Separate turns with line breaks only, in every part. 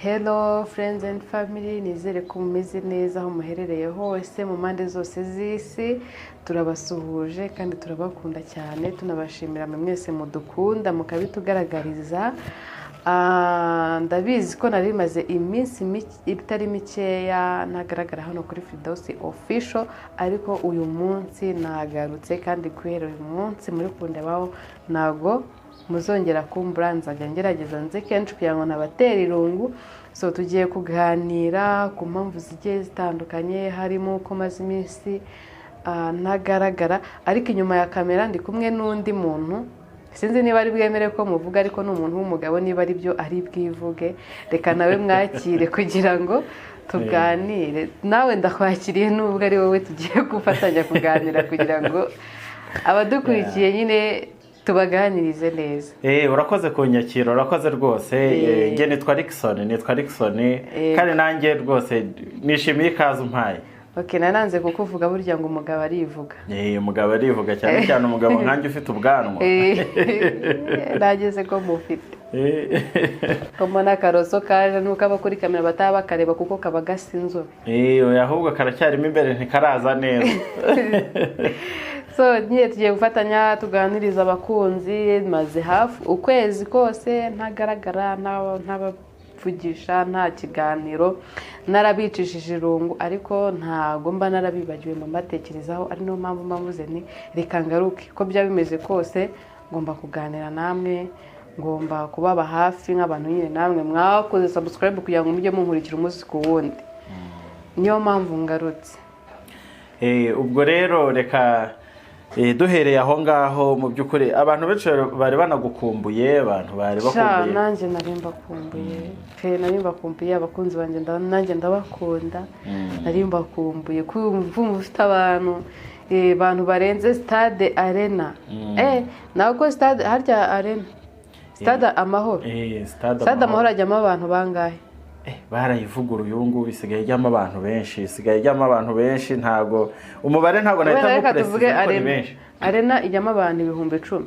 Hello friends and family, nizere ko mumeze neza aho muherereye hose mu mpande zose z'isi. Turabasuhuje kandi turabakunda cyane, tunabashimira mwese mudukunda mukabitugaragariza. Ndabizi ko nari maze iminsi itari mikeya nagaragara hano kuri Firdaus Official, ariko uyu munsi nagarutse kandi guhera uyu munsi muri kundebaho nago muzongera kumbura, nzajya ngerageza nze kenshi kugira ngo nabatera irungu. So tugiye kuganira ku mpamvu zigiye zitandukanye, harimo ko maze iminsi ntagaragara, ariko inyuma ya kamera ndi kumwe n'undi muntu. Sinzi niba ari bwemere ko muvuga, ariko n'umuntu w'umugabo, niba ari byo ari bwivuge. Reka nawe mwakire kugira ngo tuganire. Nawe ndakwakiriye nubwo ari wowe tugiye gufatanya kuganira kugira ngo abadukurikiye nyine tubaganirize neza.
Urakoze kunyakira, urakoze rwose. Nge nitwa Rickson, kandi nanjye rwose nishimiye ikaze umpaye.
Okay, nananze kukuvuga burya ngo umugabo arivuga.
Umugabo arivuga cyane cyane umugabo nkanjye ufite ubwanwa.
Nageze ko mufite. Komo n'akaroso kaje nuko aba kuri kamera bataba bakareba kuko kaba gasinzo.
Ahubwo karacyarimo imbere ntikaraza neza.
So niye tugiye gufatanya tuganiriza abakunzi. Maze hafi ukwezi kose ntagaragara, ntabavugisha, nta kiganiro, narabicishije irungu, ariko ntago mba narabibagiwe mu matekerezaho. Ari no mpamvu mbavuze ni reka ngaruke, ko bya bimeze kose ngomba kuganira namwe, ngomba kubaba hafi nk'abantu nyine namwe mwakoze subscribe kugira ngo mujye munkurikira umunsi ku wundi. Niyo mpamvu ngarutse.
Ubwo rero reka duhereye aho ngaho, mu by'ukuri abantu benshi bari banagukumbuye, abantu bari bakumbuye.
Nanjye nari mbakumbuye, abakunzi banjye nanjye ndabakunda. Nari mbakumbuye kumva ufite abantu barenze Stade Arena. Nawe ko Stade harya Arena, Stade Amahoro. Stade Amahoro ajyamo abantu bangahe?
Barayivuguruye ubu ngubu isigaye ijyamo abantu benshi, ntago umubare ntago nahita
mupresi. Arena ijyamo abantu 10,000.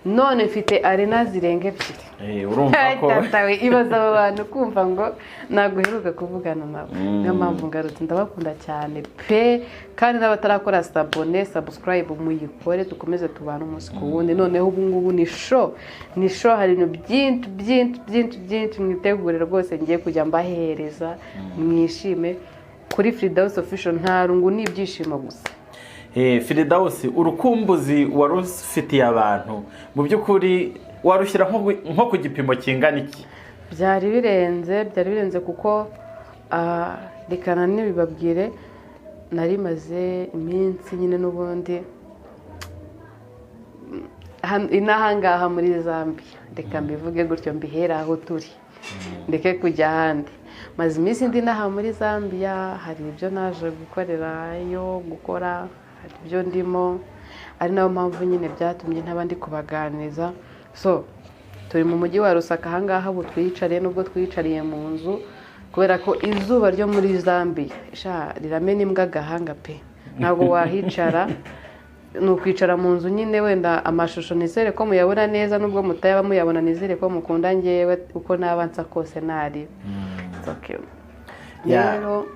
None mfite arena zirenga 2.
Urumva ko
ibaza aba bantu kumva ngo naguheruka kuvugana nabo. Niyo mpamvu ngarutse, ndabakunda cyane pe, kandi n'abatarakora subscribe muyikore, dukomeze tubana umunsi ku wundi. Noneho ubu ngubu ni show, hari ibintu byinshi mwitegure rwose ngiye kujya mbahereza, mwishime kuri Firdaus Official. Nta rungu n'ibyishimo gusa.
Firdaus, urukumbuzi warufitiye abantu mu by'ukuri warushyira nko ku gipimo kingana iki?
Byari birenze kuko rekana nibibabwire, nari maze iminsi nyine n'ubundi inahangaha muri Zambia. Reka mbivuge gutyo, mbihera aho turi, ndeke kujya ahandi. Maze iminsi ndi naha muri Zambia, hari ibyo naje gukora, hari ibyo ndimo, ari nayo mpamvu nyine byatumye ntabandi kubaganiriza. So turi mu mujyi wa Lusaka ahangaha, ubu twiyicariye, nubwo twiyicariye mu nzu kubera ko izuba ryo muri Zambia riramena imbwa agahanga pe. Ntabwo wahicara, nukwicara mu nzu nyine. Wenda amashusho nizere ko muyabona neza, nubwo mutayaba muyabona nizere ko mukunda ngewe uko nabanza kose nari. Rero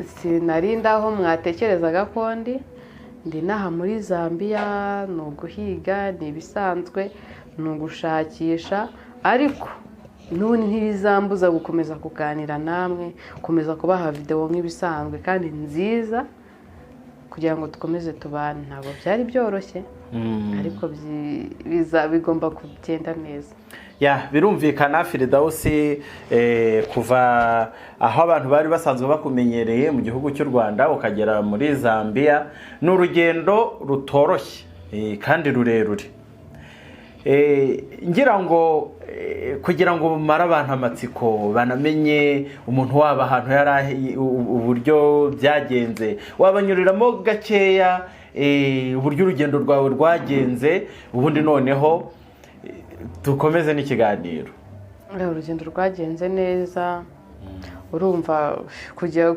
sinarinda aho mwatekerezaga ko ndi naha muri Zambia. Ni uguhiga, ni ibisanzwe, ni ugushakisha, ariko n'ubundi ntibizambuza gukomeza kuganira namwe, gukomeza kubaha video nk'ibisanzwe kandi nziza, kugira ngo dukomeze tubane. Ntabwo byari byoroshye, ariko bigomba kugenda neza.
Birumvikana Firdaus, kuva aho abantu bari basanzwe bakumenyereye mu gihugu cy'u Rwanda ukagera muri Zambia, ni urugendo rutoroshye kandi rurerure. Ngira ngo kugira ngo bumare abantu amatsiko, banamenye umuntu waba ahantu yari, uburyo byagenze, wabanyuriramo gakeya uburyo urugendo rwawe rwagenze, ubundi noneho dukomeze n'ikiganiro.
Urugendo rwagenze neza. Urumva kujya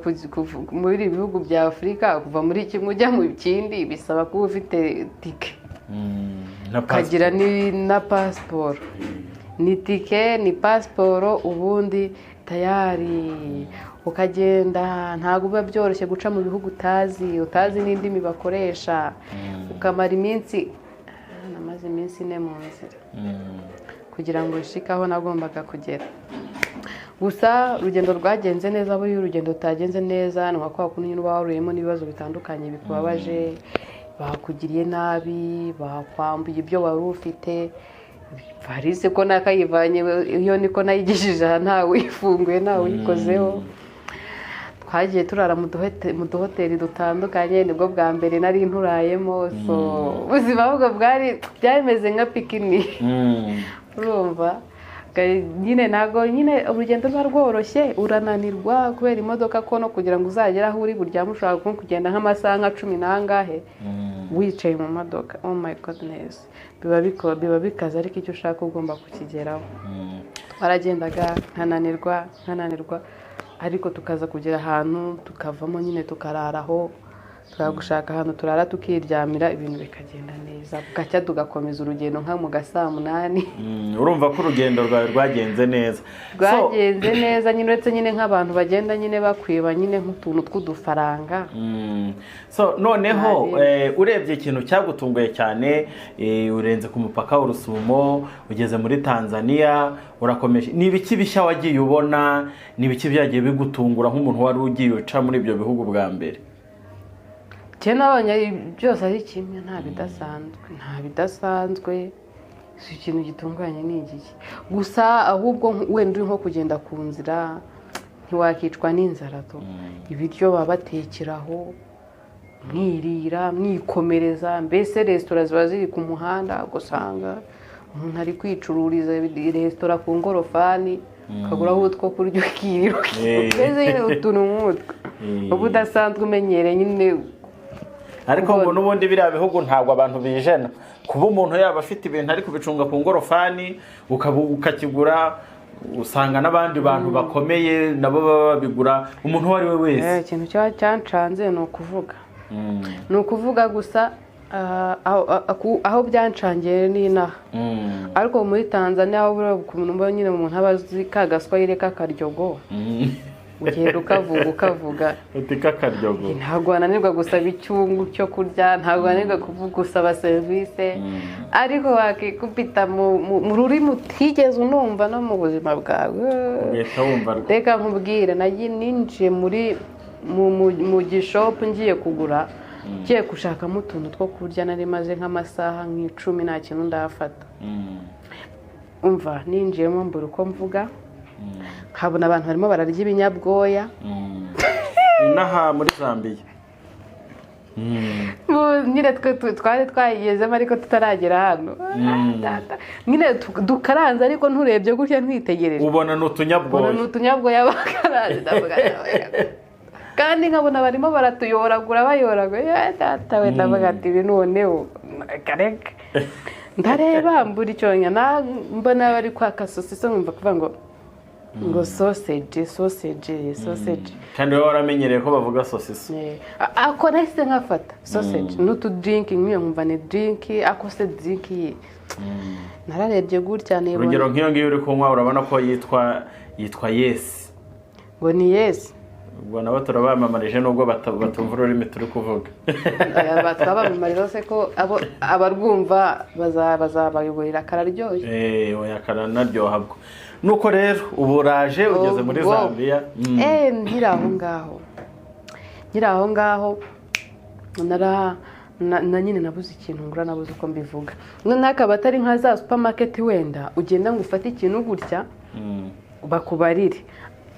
muri ibihugu bya Afurika, kuva muri kimwe ujya mu kindi, bisaba kuba ufite tike, kagira na passport. ni tike ni pasiporo ubundi tayari ukagenda. Ntabwo biba byoroshye guca mu bihugu utazi n'indimi bakoresha, ukamara iminsi, namaze iminsi 4 mu nzira kugira ngo nshike aho nagombaga kugera. Gusa urugendo rwagenze neza. Buriya urugendo rutagenze neza ni kwa kundi nyine uba waruriyemo n'ibibazo bitandukanye bikubabaje, bakugiriye nabi, bakwambuye ibyo wari ufite. Paris ko nakayivanye, iyo niko nayigishije aha, ntawe uyifunguye, ntawe uyikozeho. Twagiye turara mu duhoteli dutandukanye, nibwo bwa mbere nari nturayemo. So ubuzima bwo byameze nka pikini. Urumva nyine ntago nyine urugendo ruba rworoshye, urananirwa kubera imodoka ko no kugira ngo uzagere aho uri buryame ushobora kugenda nk'amasaha nka 10 n'angahe wicaye mu modoka. Oh my goodness, biba bikaze, ariko icyo ushaka ugomba kukigeraho. Twaragendaga nkananirwa, ariko tukaza kugera ahantu tukavamo nyine tukararaho, tukagushaka ahantu turara tukiryamira, ibintu bikagenda neza, bugacya tugakomeza urugendo nka mu saa 8.
Urumva ko urugendo rwawe rwagenze neza?
Rwagenze neza nyine, uretse nyine nk'abantu bagenda nyine bakwiba nyine nk'utuntu tw'udufaranga.
So noneho urebye ikintu cyagutunguye cyane, urenze ku mupaka w'Urusumo, ugeze muri Tanzania, urakomeje. Ni ibiki bishya wagiye ubona? Ni ibiki byagiye bigutungura nk'umuntu wari ugiye uca muri ibyo bihugu bwa mbere?
Nabonye byose ari kimwe, nta bidasanzwe. Si ikintu gitunganye ni igiki. Gusa ahubwo wenda uri nko kugenda ku nzira ntiwakicwa n'inzara. Ibiryo baba batekeraho, mwirira mwikomereza. Mbese resitora ziba ziri ku muhanda, ugasanga umuntu ari kwicururiza resitora ku ngorofani, ukaguraho utwo kurya ukirira. Mbese nyine utuntu nk'utwo uba udasanzwe umenyereye nyine.
Ariko ngo n'ubundi biriya bihugu ntabwo abantu bijena. Kuba umuntu yaba afite ibintu ari kubicunga ku ngorofani ukakigura, usanga n'abandi bantu bakomeye nabo baba babigura, umuntu uwo ari we wese.
Ikintu cyancanze ni ukuvuga gusa aho byancangiye ni inaha. Ariko muri Tanzania aho buriya ukuntu nyine umuntu aba azi ka gaswahili k'akaryogo, ugenda ukavuga
utika karyogo.
Ntabwo wananirwa gusaba icyungu cyo kurya, ntabwo wananirwa gusaba service, ariko wakikupita mu rurimi utigeze unumva no mu buzima bwawe. Reka nkubwire, ninjiye mu gishopu ngiye kugura, ngiye gushakamo utuntu two kurya. Nari maze nk'amasaha 10 nta kintu ndafata. Umva ninjiyemo mbura uko mvuga, nkabona abantu barimo bararya ibinyabwoya.
Inaha muri Zambia
nyine twari twayigezemo ariko tutaragera hano. Nyine dukaranze ariko nturebye gutya ntwitegereje,
ubona
n'utunyabwoya bakaranze. Kandi nkabona barimo baratuyoragura bayoragura. Data we, ndavuga ati ibi noneho kareka. Ndareba mbura icyonya, mbona bari kwaka sosiso, numva kuvuga ngo sausage.
Kandi wowe waramenyereye ko bavuga sosiso.
Ako nahise nkafata sausage n'utu drink, nk'iyo nkumva ni drink, ako se drink. Nararebye gutya nibona.
Urugero nk'iyo ngiyo uri kunywa urabona ko yitwa Yes.
Ngo ni Yes.
Ubwo nabo turabamamarije nubwo batumva ururimi turi kuvuga.
Batwabamamarije se ko abarwumva bazabayoborera akararyoshye.
Oya karanaryoha bwo. Nuko rero ubu uraje ugeze muri Zambia.
Nkiri aho ngaho nyine nabuze ikintu ngura, nabuze uko mbivuga. Nakaba atari nka za supermarket wenda ugenda ngo ufate ikintu gutya bakubarire,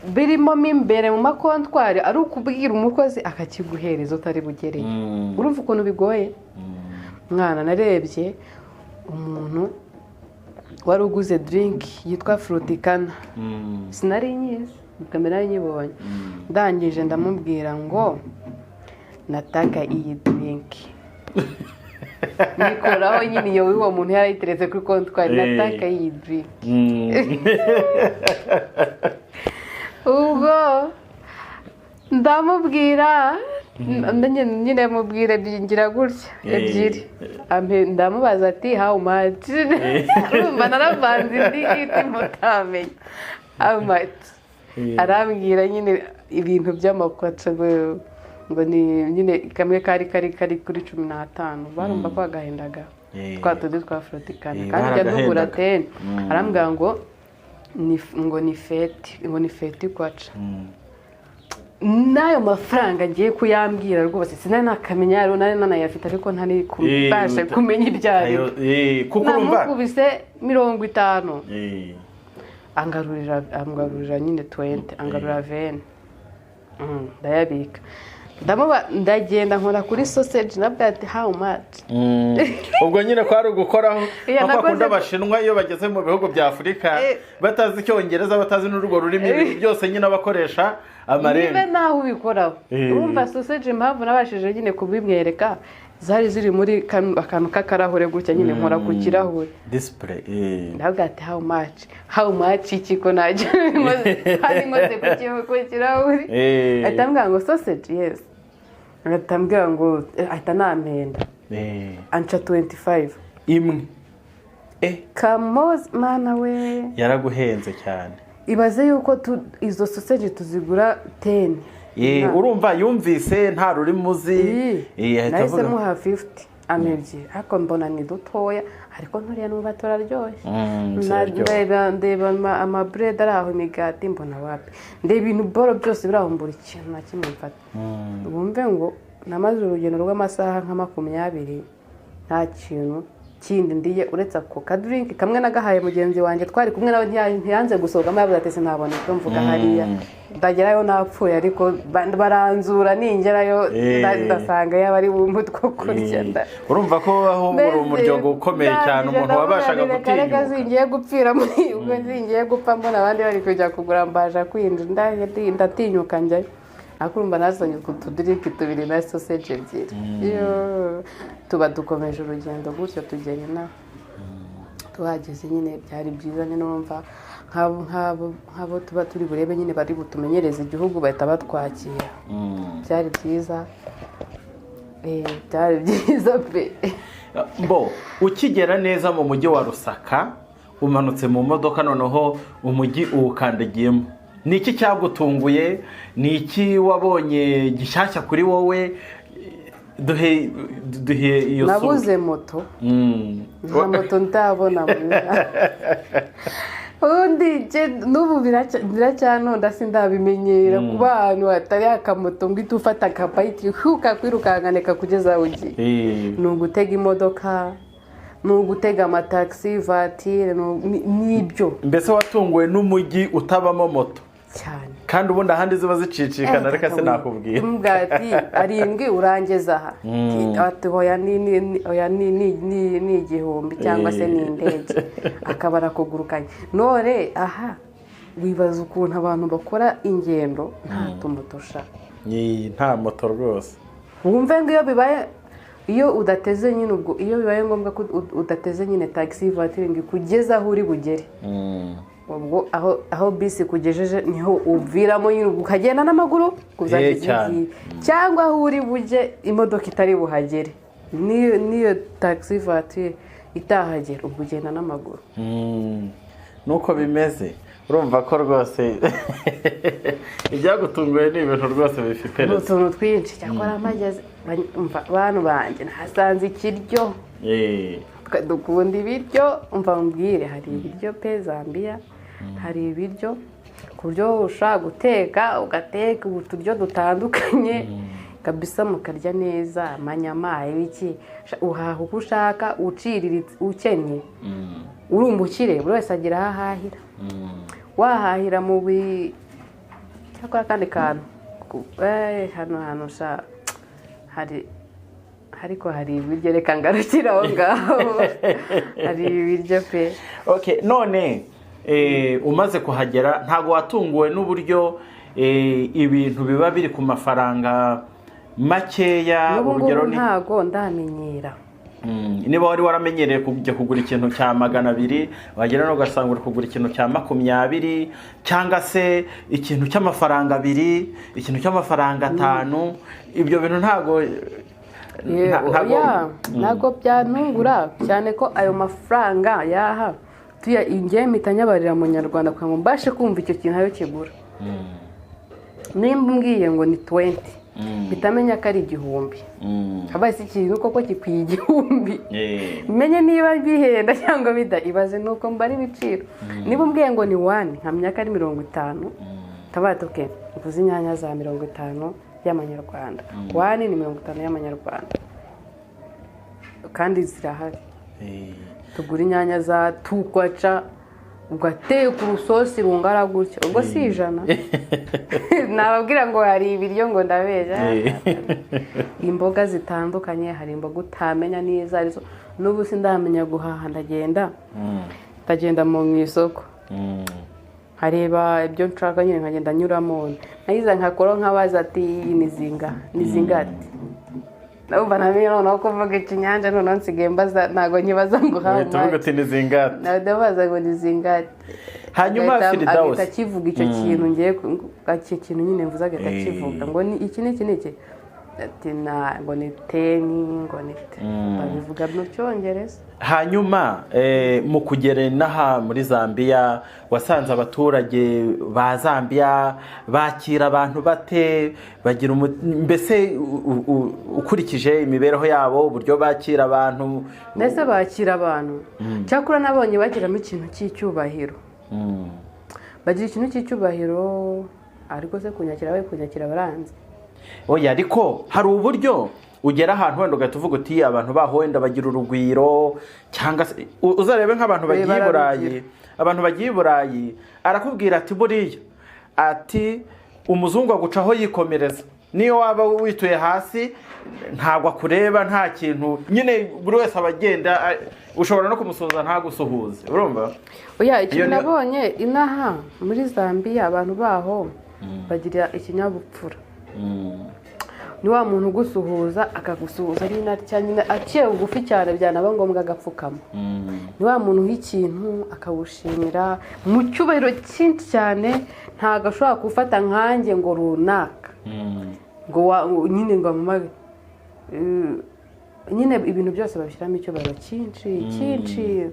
birimo imbere mu makontwari, ari ukubwira umukozi akakiguhereza utari bugereye. Urumva ukuntu bigoye. Mwana narebye umuntu wari uguze drink yitwa Fruticana. Sinari nyizi, kamera nyibonye. Ndangije ndamubwira ngo nataka iyi drink. Nikoraho nyine iyo uwo muntu yarayiteretse kuri kontwari, nataka iyi drink. Ubwo ndamubwira nyine mubwire ngira gutya ebyiri ndamubaza ati how much urumva naravanze indi mutamenye how much arambwira nyine ibintu by'amakoca ngo ni nyine kamwe kari kuri 15 barumva ko agahendaga twatundi twa frotikana kandi njya ndugura 10 arambwira ngo ni feti kwaca nayo mafaranga ngiye kuyambwira rwose sinari nakamenya rero nari nanayafite ariko ntari kubasha kumenya ibyayo
kuko urumva
namukubise 50 angarurira nyine 20 angarurira 20 ndayabika ndagenda nkora kuri sausage nabwo ati how much
ubwo nyine kwari ugukoraho aho akunda abashinwa iyo bageze mu bihugu bya Afurika batazi icyongereza batazi n'urwo rurimi byose nyine abakoresha amarembo
nibe naho ubikoraho urumva sausage impamvu nabashije nyine kubimwereka zari ziri muri akantu k'akarahure gutya nyine nkora ku kirahure
display
ndavuga ati how much ikiko najya hari ngoze ku kirahure atambwira ngo sausage yes atambwira ngo ahita nampenda anca 25
imwe
kamozi mana we
yaraguhenze cyane
ibaze yuko izo sausage tuzigura 10
urumva yumvise nta ruri muzi
nahise muha 50 amebye ariko mbona ni dutoya ariko nturiya n'uba turaryoshye ndeba amabread ari aho imigati mbona wapi ndeba ibintu boro byose birahumbura ikintu na kimwe mfata wumve ngo namaze urugendo rw'amasaha nka 20 nta kintu kindi ndiye uretse ako kadrink kamwe nagahaye mugenzi wanjye twari kumwe nawe ntiyanze gusohoka amabuye atese nabone ko mvuga hariya ndagerayo napfuye ariko baranzura ningerayo ndasanga yabari bumutwe kurya
urumva ko aho muri umuryango ukomeye cyane umuntu wabashaga gutinyuka
zingiye gupfira muri ubwo zingiye gupfa mbona abandi bari kujya kugura mbaje kwinjira ndatinyuka njyayo akurumba nazanye kutudiriki tubiri na sausage ebyiri tuba dukomeje urugendo gutyo tugera tuhageze nyine byari byiza nyine numva nk'abo tuba turi burebe nyine bari butumenyereze igihugu bahita batwakira byari byiza byari byiza pe
ukigera neza mu mujyi wa Rusaka umanutse mu modoka noneho umujyi uwukandagiyemo ni iki cyagutunguye ni iki wabonye gishyashya kuri wowe duhe iyo sura
nabuze moto nta moto ndabona ubundi n'ubu biracyanonda sindabimenyera ku bantu hatari akamoto ngo uhite ufata akapayiti ukakwirukanganeka kugeza aho ugiye ni ugutega imodoka ni ugutega amataxi vatire n'ibyo
mbese watunguwe n'umujyi utabamo moto
cyane
kandi ubundi ahandi ziba zicicikana reka se nakubwira
ati arindwi urangeza aha ati hoya ni igihumbi cyangwa se ni indege akaba arakugurukanye none aha wibaza ukuntu abantu bakora ingendo nta tumoto ushaka
nta moto rwose
wumve ngo iyo udateze nyine ubwo iyo bibaye ngombwa ko udateze nyine taxi voiture ngo kugeza aho uri bugere ubwo aho bisi kugejeje niho uviramo nyine ukagenda n'amaguru cyangwa aho uri bujye imodoka itari buhagere niyo taxi voiture itahagera ubwo ugenda n'amaguru
nuko bimeze urumva ko rwose ibyagutunguye ni ibintu rwose bifite
utuntu twinshi cyakora amageze bantu banjye nahasanze ikiryo dukunda ibiryo umva mbwire hari ibiryo pe Zambia hari ibiryo ku buryo ushaka guteka ugateka uturyo dutandukanye kabisa mukarya neza amanyama ibiki uhaha uko ushaka uciriritse ukennye uri umukire buri wese agira aho ahahira wahahira mu cyakora kandi kantu hano hari ariko hari ibiryo reka ngarukira aho ngaho hari ibiryo pe
none umaze kuhagera ntabwo watunguwe n'uburyo ibintu biba biri ku mafaranga makeya
urugero ntabwo ndamenyera
niba wari waramenyereye kujya kugura ikintu cya 200 wagera no ugasanga uri kugura ikintu cya 20 cyangwa se ikintu cy'amafaranga 2 ikintu cy'amafaranga 5 ibyo bintu
ntabwo byantungura cyane ko ayo mafaranga yaha ngiye mpita nyabarira mu nyarwanda kugira ngo mbashe kumva icyo kintu ayo kigura. Nimba umbwiye ngo ni 20 bitamenya ko ari 1000 habaye si ikintu koko gikwiye 1000 menye niba bihenda cyangwa ibaze nuko mbari ibiciro. Niba umbwiye ngo ni 1 nkamenya ko ari 50 tabato ke uvuze inyanya za 50 y'amanyarwanda 1 ni 50 y'amanyarwanda kandi zirahari. Tugura inyanya za tukwaca ugateye ku rusosi rungara gutya ubwo si 100 nababwira ngo hari ibiryo ngo ndabeja. Imboga zitandukanye hari imboga utamenya neza arizo n'ubu sindamenya guhaha ndagenda mu isoko hareba ibyo nshaka nyine nkagenda nyuramo nayiza nkakora nkabaza ati nizingati Nubwo namenye noneho kuvuga ikinyanja noneho nsigaye mbaza ntago nkibaza ngo hawe
tuvuga ati nizingati
ndabaza ngo nizingati
hanyuma Firdaus
kivuga icyo kintu ngiye icyo kintu nyine mvuza agata kivuga ngo ni iki ati ngo ni teni ngo ni babivuga mu cyongereza.
Hanyuma mu kugera inaha muri Zambia wasanze abaturage ba Zambia bakira abantu bate bagira mbese ukurikije imibereho yabo uburyo bakira abantu
ndetse bakira abantu cyakora nabonye bagiramo ikintu cy'icyubahiro bagira ikintu cy'icyubahiro ariko se kunyakira baranze
oya ariko hari uburyo ugera ahantu wenda ugatuvuga uti abantu baho wenda bagira urugwiro cyangwa uzarebe nk'abantu bagiye i Burayi arakubwira ati buriya ati umuzungu agucaho yikomereza niyo waba wituye hasi ntabwo akureba nta kintu nyine buri wese abagenda ushobora no kumusuhuza ntagusuhuze urumva
oya ikintu nabonye inaha muri Zambia abantu baho bagira ikinyabupfura ni wa muntu ugusuhuza akagusuhuza ari nyine aciye bugufi cyane byanaba ngombwa agapfukama ni wa muntu w'ikintu akawushimira mu cyubahiro cyinshi cyane ntago ashobora gufata nkanjye ngo runaka ngo nyine ngo amumage nyine ibintu byose babishyiramo icyubahiro cyinshi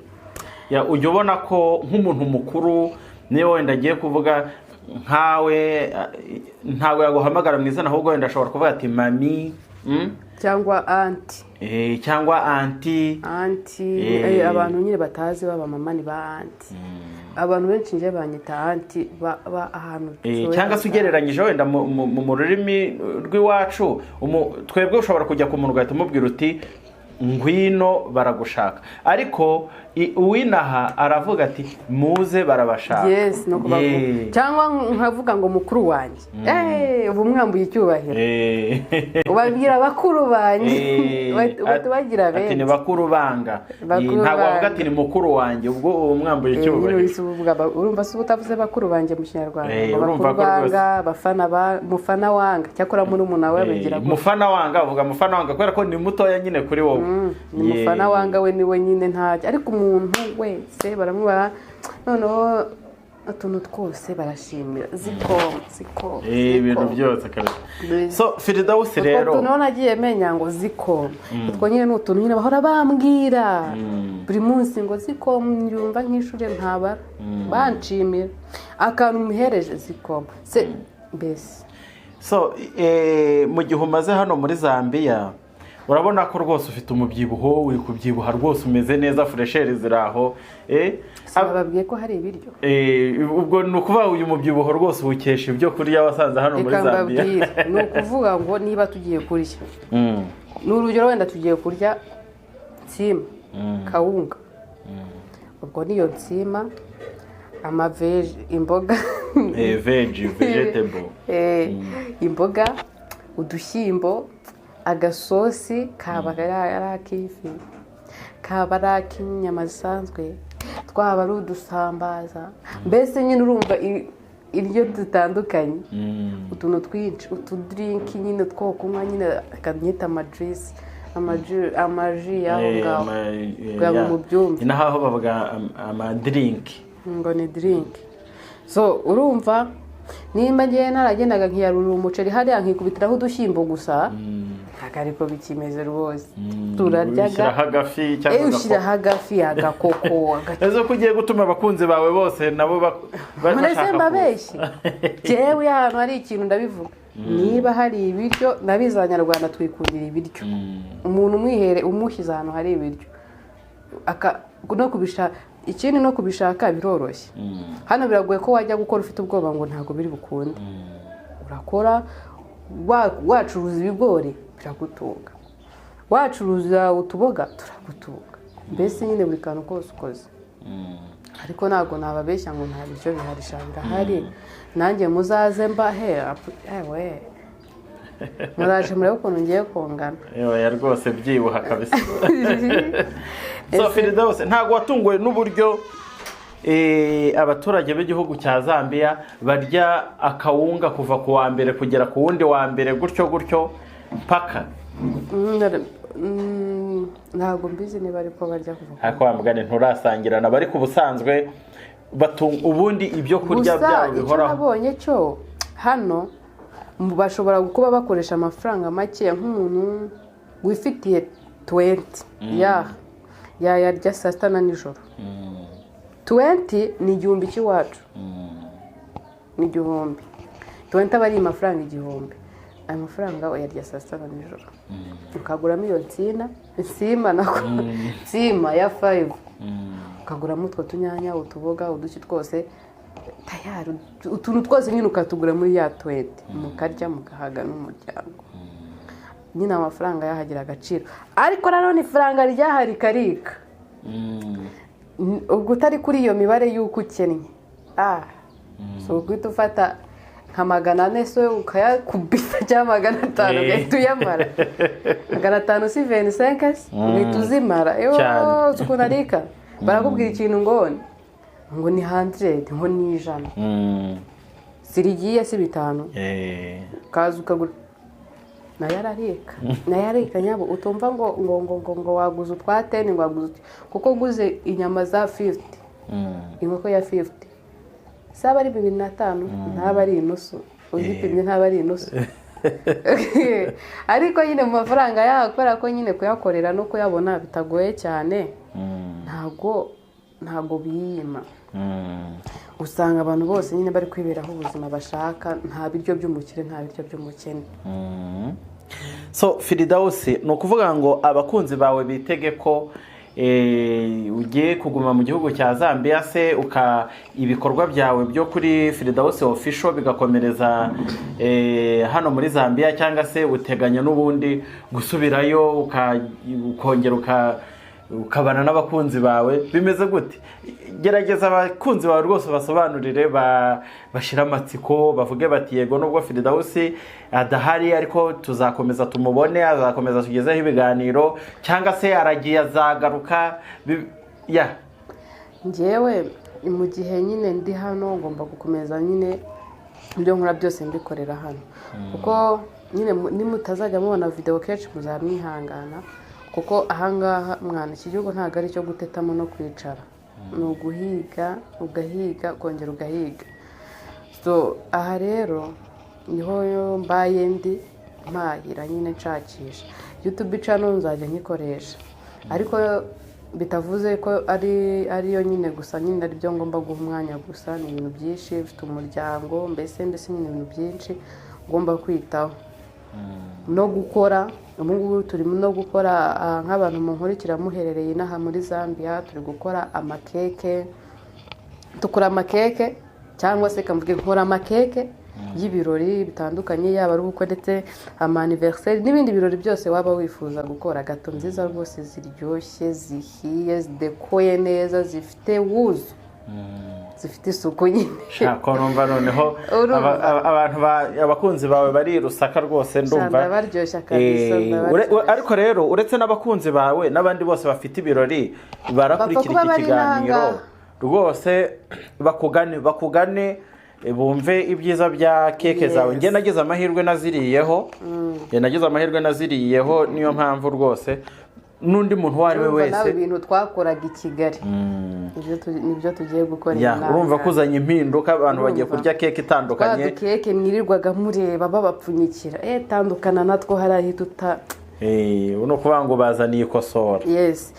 ya ujye ubona ko nk'umuntu mukuru niyo wenda agiye kuvuga nkawe ntago yaguhamagara mu izina ahubwo wenda ashobora kuvuga ati mami
cyangwa anti abantu nyine batazi baba mama ni ba anti abantu benshi nje banyita anti ahantu
cyangwa se ugereranyije wenda mu rurimi rw'iwacu twebwe ushobora kujya ku muntu ugahita umubwira uti ngwino baragushaka ariko uwinaha aravuga ati muze barabashaka
yes no kubavuga cyangwa nkavuga ngo mukuru wanjye ubu mwambuye icyubahiro ubabwira bakuru banjye batubagira
ati ni bakuru banga ntabwo bavuga ati ni mukuru wanjye ubwo mwambuye icyubahiro
urumva se utavuze bakuru banjye mu Kinyarwanda bakuru banga mufana wanga cyakora muri umuntu we bagira
mufana wanga uvuga mufana wanga kubera ko ni mutoya nyine kuri wowe
ni mufana wanga we niwe nyine ntacyo ariko umuntu wese baramubara noneho utuntu twose barashimira ziko
ibintu byose kabisa. So Firdaus rero
utuntu nagiye menya ngo ziko utwo nyine n'utuntu nyine bahora bambwira buri munsi ngo ziko nyumva nk'ishure ntabara banshimira akantu muhereje ziko se bese.
So mu gihe umaze hano muri Zambia urabona ko rwose ufite umubyibuho uri kubyibuha rwose umeze neza fresheri ziraho
bababwiye ko hari ibiryo
ubwo ni ukuvuga uyu mubyibuho rwose ukesha ibyo kurya wasanze hano muri Zambia
ni ukuvuga ngo niba tugiye kurya ni urugero wenda tugiye kurya nsima kawunga ubwo niyo nsima amaveji imboga
vegetable
imboga udushyimbo agasosi kaba ari ak'ifi kaba ari ak'inyama zisanzwe twaba ari udusambaza mbese nyine urumva iryo dutandukanye utuntu twinshi utudirinki nyine two kunywa nyine akanyita amajuice amaji y'aho ngaho kugira ngo mubyumve
inaha aho bavuga amadirink
ngo ni drink. So urumva nimba ngiye naragendaga nkiyarura umuceri hariya nkikubitiraho udushyimbo gusa ntabwo ariko bikimeze rwose. Turaryaga
ushyiraho agafi cyangwa
ushyiraho agafi agakoko
ezo ko ugiye gutuma abakunzi bawe bose nabo
bashaka mbabeshye jewe ahantu hari ikintu ndabivuga niba hari ibiryo nabiza Abanyarwanda twikundira ibiryo umuntu umwihere umushyize ahantu hari ibiryo no kubishaka ikindi no kubishaka biroroshye. Hano biragoye ko wajya gukora ufite ubwoba ngo ntabwo biri bukunde. Urakora wacuruza ibigori biragutunga, wacuruza utuboga turagutunga, mbese nyine buri kantu kose ukoze. Ariko ntabwo nababeshya ngo nta biryo biharisha birahari. Nanjye muzaze mbahe ewe muraje murebe ukuntu ngiye kungana
ya rwose byibuha kabisa. So Firdaus ntabwo watunguwe n'uburyo abaturage b'igihugu cya Zambia barya akawunga kuva ku wa mbere kugera ku wundi wa mbere gutyo mpaka
ntabwo mbizi niba ariko barya kuva
ariko wambugane nturasangirana bari ku busanzwe ubundi ibyo kurya byabo bihoraho.
Nabonye cyo hano bashobora kuba bakoresha amafaranga make nk'umuntu wifitiye 20 yarya saa sita na nijoro. 20 ni igihumbi cy'iwacu, ni igihumbi. 20 aba ari amafaranga igihumbi. Ayo mafaranga uyarya saa sita na nijoro ukaguramo iyo nsima ya 5 ukaguramo utwo tunyanya utuboga uduki twose tayari utuntu twose nyine ukatugura muri ya 20 mukarya mugahaga n'umuryango. Nyine amafaranga yahagira agaciro ariko nanone ifaranga ryahari karika ubwo utari kuri iyo mibare y'uko ukennye so ukwita ufata nka 400 so ukayakubita cyangwa 500 ugahita uyamara. 500 si 25 ugahita uzimara ukunarika barakubwira ikintu ngo ni 100 ngo ni 100 sirigiye si 5 kaza ukagura nayarika nyabo utumva ngo waguze utwa 10 ngo waguze kuko guze inyama za 50 inkoko ya 50 saba ari 2005 ntaba ari inusu uzipimye ntaba ari inusu. Ariko nyine mu mafaranga yakora ko nyine kuyakorera no kuyabona bitagoye cyane ntago biyima. Usanga abantu bose nyine bari kwiberaho ubuzima bashaka nta biryo by'umukire nta biryo by'umukene.
So Firdaus no kuvuga ngo abakunzi bawe bitege ko ugiye kuguma mu gihugu cya Zambia se ibikorwa byawe byo kuri Firdaus Official bigakomereza hano muri Zambia cyangwa se uteganya n'ubundi gusubirayo ukongera ukabana n'abakunzi bawe bimeze gute? Gerageza abakunzi bawe rwose basobanurire bashira amatsiko bavuge bati yego nubwo Firdaus adahari ariko tuzakomeza tumubone azakomeza tugezeho ibiganiro cyangwa se aragiye azagaruka
njyewe mu gihe nyine ndi hano ngomba gukomeza nyine ibyo nkora byose mbikorera hano kuko nyine nimutazajya mubona video kenshi muzamwihangana kuko ahangaha mwana iki gihugu ntabwo ari cyo gutetamo no kwicara ni uguhiga ugahiga kongera ugahiga. So aha rero niho mbaye ndi mpahira nyine nshakisha YouTube channel nzajya nyikoresha ariko bitavuze ko ariyo nyine gusa nyine ari byo ngomba guha umwanya gusa. Ni ibintu byinshi bifite umuryango mbese nyine ibintu byinshi ngomba kwitaho no gukora. Ubu turimo no gukora nk'abantu mu nkurikira muherereye inaha muri Zambia turi gukora amakeke tukora amakeke cyangwa se kamvuge nkora amakeke y'ibirori bitandukanye yaba ari ubukwe ndetse anniversaire n'ibindi birori byose waba wifuza gukora. Gato nziza rwose ziryoshye zihiye zidekoye neza zifite wuzu zifite isuku nyine
shaka numva noneho abakunzi bawe bari Rusaka rwose ndumva
baryoshya kabisa.
Ariko rero uretse n'abakunzi bawe n'abandi bose bafite ibirori barakurikira iki kiganiro rwose bakugane bumve ibyiza bya keke zawe. Njye nagize amahirwe naziriyeho, nagize amahirwe naziriyeho, niyo mpamvu rwose n'undi muntu uwo ari we wese.
nawe ibintu twakoraga i Kigali nibyo tugiye gukora.
Urumva kuzanye impinduka, abantu bagiye kurya keke itandukanye.
Keke mwirirwaga mureba babapfunyikira tandukana natwo hari ahita uta
uno kuvuga ngo bazaniye ikosora.
Yes.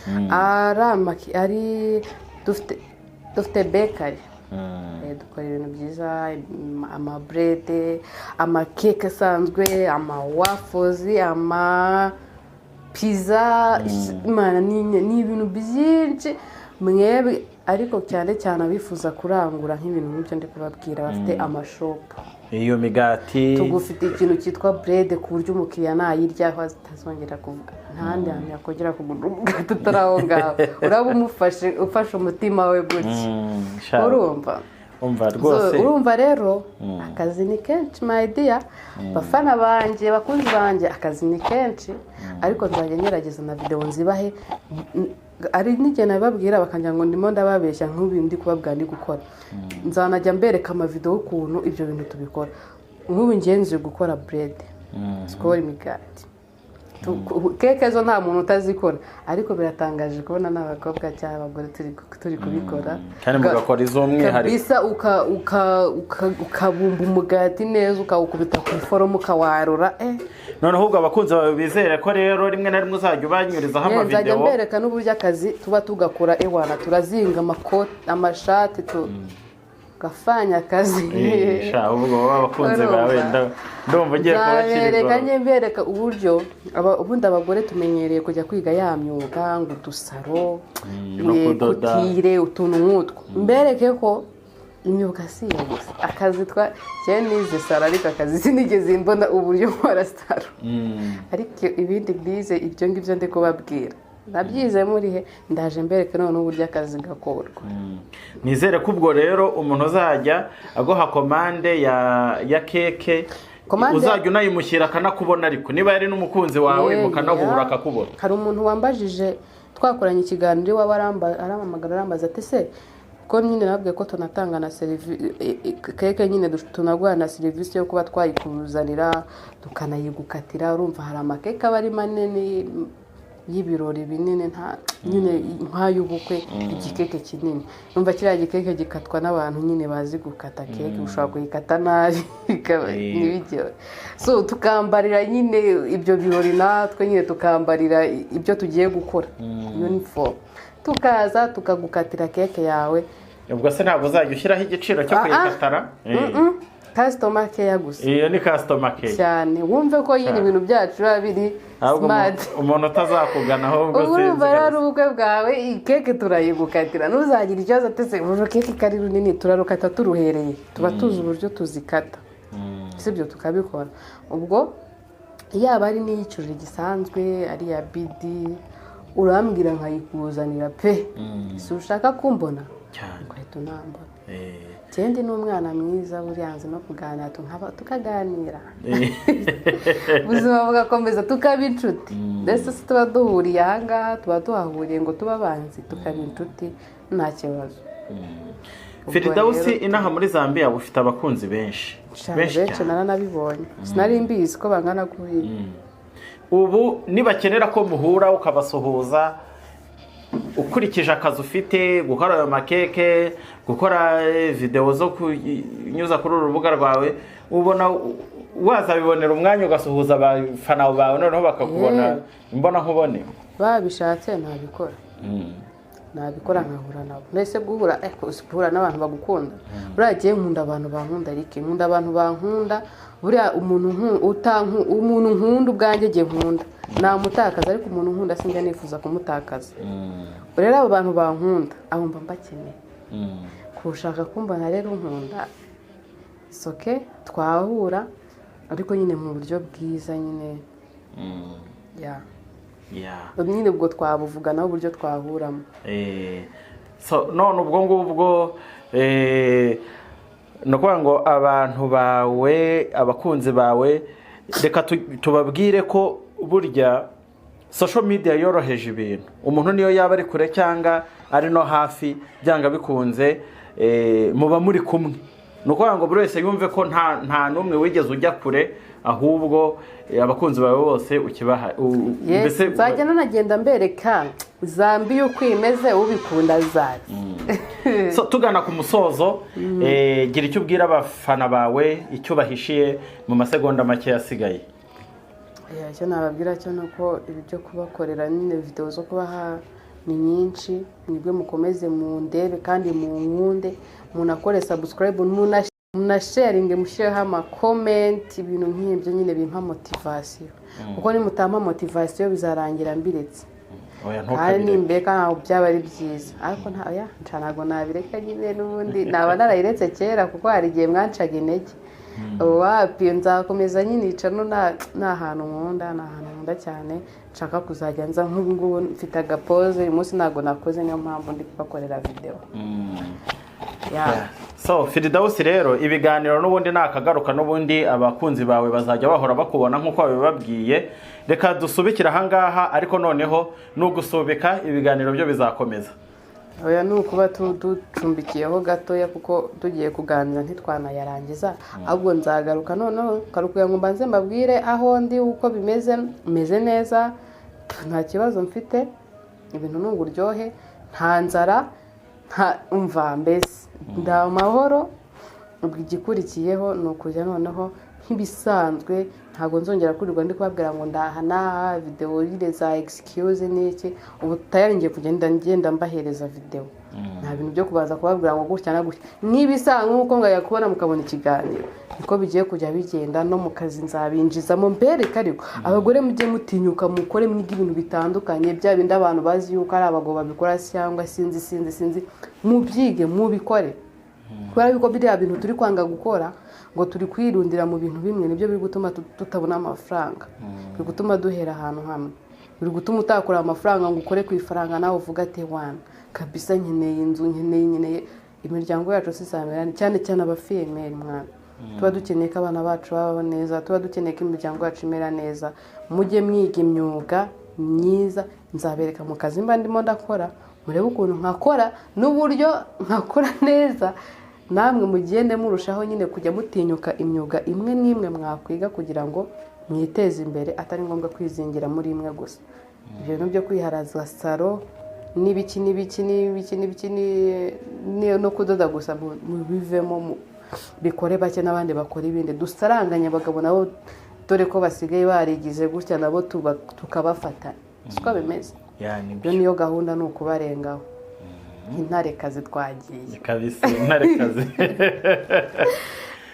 Ari dufite bakery. Dukora ibintu byiza, amabrede, amakeke asanzwe, amawafozi, pizza, ni ibintu byinshi mwebwe, ariko cyane cyane abifuza kurangura nk'ibintu nk'ibyo ndi kubabwira bafite amashopu.
Iyo migati
tugufite ikintu cyitwa brede ku buryo umukiriya nayiryaho atazongera kuvuga ntandi hantu yakongera kugura umugati utari aho ngaho. Uraba ufashe umutima we gutya. Urumva
rwose.
Urumva rero akazi ni kenshi my dear, bafana banjye, bakunzi banjye, akazi ni kenshi, ariko nzajya ngerageza na video nzibahe. Ari n'igihe nababwira bakangira ngo ndimo ndababeshya nk'ibintu ndi kubabwira ndi gukora. Nzanajya mbereka amavideo y'ukuntu ibyo bintu tubikora. Nk'ubu ngenzi gukora bread, skora imigati, keke zo nta muntu utazikora, ariko biratangaje kubona n'abakobwa cyangwa abagore turi kubikora.
Kandi mugakora iz'umwihariko
bisa ukabumba umugati neza, ukawukubita ku iforomo, ukawarura.
Noneho ubwo abakunzi bawe bizere ko rero rimwe na rimwe uzajya ubanyurizaho amavideo.
Nzajya mbereka n'uburyo akazi tuba tugakora. Turazinga amakoti, amashati, gafanya akazi.
Ubwo abakunzi bawe ndumva ugiye kubakirwa.
Mbereka uburyo ubundi abagore tumenyereye kujya kwiga ya myuga ngo udusaro, kutire, utuntu nk'utwo. Mbereke ko imyuga si iyo gusa. Akazi nize saro, ariko akazi sinigeze mbona uburyo nkora saro. Ariko ibindi bize ibyo ngibyo ndi kubabwira nabyize muri he, ndaje mbereke none uburyo akazi gakorwa.
Nizere ko ubwo rero umuntu uzajya aguha komande ya keke uzajya unayimushyira akanakubona, ariko niba yari n'umukunzi wawe mukanahura akakubona.
Hari umuntu wambajije, twakoranye ikiganiro iwawe, arampamagara arambaza ati se ko nyine nabwiye ko tunatanga na serivisi keke, nyine tunagura na serivisi yo kuba twayikuzanira tukanayigukatira. Urumva hari amakeke aba ari manini y'ibirori binini, nta nyine nk'ay'ubukwe, igikeke kinini. Numva kiriya gikeke gikatwa n'abantu nyine bazi gukata keke, ushobora kuyikata nabi n'ibiryo. So tukambarira nyine ibyo birori, natwe nyine tukambarira ibyo tugiye gukora, uniform, tukaza tukagukatira keke yawe.
Ubwo se ntabwo uzajya ushyiraho igiciro cyo kuyikatara?
Customer care gusa.
Iyo ni customer care
cyane. Wumve ko yini ibintu byacu biba biri smart.
Umuntu utazakugana ahubwo
sinzi. Urumva rero ubukwe bwawe keke turayigukatira. Nuzagira ikibazo atese uburyo keke kari runini turarukata turuhereye. Tuba tuzi uburyo tuzikata. Sibyo tukabikora. Ubwo yaba ari n'iyicurire gisanzwe, ari ya bidi, urambwira nkayikuzanira pe. Si ushaka kumbona cyane kwahita unambona. Cendi n'umwana mwiza buriyanze no kuganira tukaganira. Ubuzima bugakomeza tukaba inshuti. Ndetse tuba duhuriye aha ngaha, tuba tuhahuriye ngo tuba abanzi, tukaba inshuti nta kibazo.
Firidausi inaha muri Zambia ufite abakunzi benshi.
Benshi naranabibonye. Sinari mbizi ko bangana kuri.
Ubu nibakenera ko muhura ukabasuhuza, ukurikije akazi ufite, gukora ayo makeke, gukora video zo kunyuza kuri urubuga rwawe, ubona wazabibonera umwanya ugasuhuza abafana bawe noneho bakakubona imbona nkubone?
Babishatse nabikora. Nabikora nkahura nabo. Nese guhura guhura n'abantu bagukunda. Uragiye nkunda abantu bankunda, ariko nkunda abantu bankunda. Buriya umuntu nkunda ubwanjye giye nkunda. Namutakaza, ariko umuntu nkunda sinjya nifuza kumutakaza. Rero abo bantu bankunda aho mba mbakeneye. Kushaka kumbana rero nkunda. Soke twahura, ariko nyine mu buryo bwiza nyine. Nyine ubwo twabuvuga naho uburyo twahuramo.
So none ubwo ngubwo no kuvuga ngo abantu bawe, abakunzi bawe, reka tubabwire ko burya social media yoroheje ibintu. Umuntu niyo yaba ari kure cyangwa ari no hafi, byanga bikunze muba muri kumwe. ni ukuvuga ngo buri wese yumve ko nta n'umwe wigeze ujya kure, ahubwo abakunzi bawe bose ukibaha.
mbese nzajya nanagenda mbereka Zambia uko imeze, ubikunda azazi.
So tugana ku musozo, gira icyo ubwira abafana bawe, icyo bahishiye mu masegonda make yasigaye.
Icyo nababwira cyo nuko ibi byo kubakorera nyine video zo kubaha ni nyinshi, nibwe mukomeze mu ndebe kandi mu nkunde, munakore subscribe, munasharinge, mushireho ama comment, ibintu nk'ibyo nyine bimpa motivation, kuko nimutampa motivation bizarangira mbiretse. Kandi mbeka ntabwo byaba ari byiza, ariko ntabwo nabireka nyine n'ubundi naba narayiretse kera, kuko hari igihe mwancaga intege. Wapi nzakomeza nyine icano nta hantu nkunda cyane, nshaka kuzajya nza nk'ubu ngubu mfite agapoze, uyu munsi ntabwo nakoze, niyo mpamvu ndi kubakorera video.
So Firidausi rero, ibiganiro n'ubundi nakagaruka, n'ubundi abakunzi bawe bazajya bahora bakubona nk'uko babibabwiye. Reka dusubikira ahangaha, ariko noneho n'ugusubika ibiganiro byo bizakomeza.
Oya ni ukuba ducumbikiyeho gatoya, kuko tugiye kuganira ntitwanayarangiza, ahubwo nzagaruka noneho karukuya ngo mbanze mbabwire aho ndi, uko meze neza, nta kibazo mfite, ibintu ni uburyohe, nta nzara, umva mbese nda amahoro. Ubwo igikurikiyeho ni ukujya noneho nk'ibisanzwe, ntabwo nzongera kurirwa ndi kubabwira ngo ndaha video rire za excuse n'iki. Ubu tayari ngiye kugenda ngenda mbahereza video, nta bintu byo kubaza kubabwira ngo gutya na gutya. N'ibisanzwe nk'uko ngaya kubona mukabona ikiganiro, niko bigiye kujya bigenda. No mu kazi nzabinjizamo mbereka, ariko abagore mujye mutinyuka, mukore mwiga ibintu bitandukanye, bya bindi abantu bazi yuko ari abagabo babikora cyangwa sinzi, mubyige mubikore, kubera yuko biriya bintu turi kwanga gukora ngo turi kwirundira mu bintu bimwe, nibyo biri gutuma tutabona amafaranga, biri gutuma duhera ahantu hamwe, biri gutuma utakora amafaranga ngo ukore ku ifaranga nawe uvuga ati wana kabisa nkeneye inzu, nkeneye imiryango yacu sisamera, cyane cyane abafemeri mwana. Tuba dukeneye ko abana bacu babaho neza, tuba dukeneye ko imiryango yacu imera neza. Mujye mwiga imyuga myiza, nzabereka mu kazi mba ndimo ndakora, murebe ukuntu nkakora n'uburyo nkakora neza. Namwe mugende murushaho nyine kujya mutinyuka imyuga imwe n'imwe mwakwiga, kugira ngo mwiteze imbere, atari ngombwa kwizingira muri imwe gusa. Ibyo bintu byo kwiharaza saro n'ibiki no kudoda gusa bivemo, bikore bake n'abandi bakora ibindi. Dusaranganya abagabo nabo, dore ko basigaye barigize gutya, nabo tukabafata, siko bimeze. Ibyo niyo gahunda, ni ukubarengaho. Intarekazi twagiye
kabisa, intarekazi.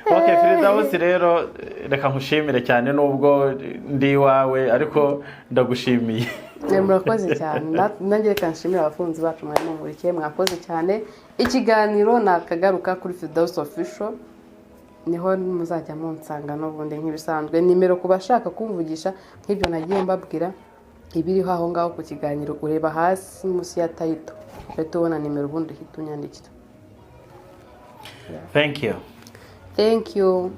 Okay Firidausi rero, reka nkushimire cyane, nubwo ndi iwawe ariko ndagushimiye.
Murakoze cyane, nanjye reka nshimire abakunzi bacu mwari mumurikiye, mwakoze cyane. Ikiganiro nakagaruka kuri Firidausi Official, niho muzajya munsanga n'ubundi nk'ibisanzwe. Nimero kubashaka kumvugisha nk'ibyo nagiye mbabwira, ibiriho aho ngaho ku kiganiro, ureba hasi munsi ya title, uhita ubona nimero, ubundi uhita unyandikira.
Thank you.
Thank you.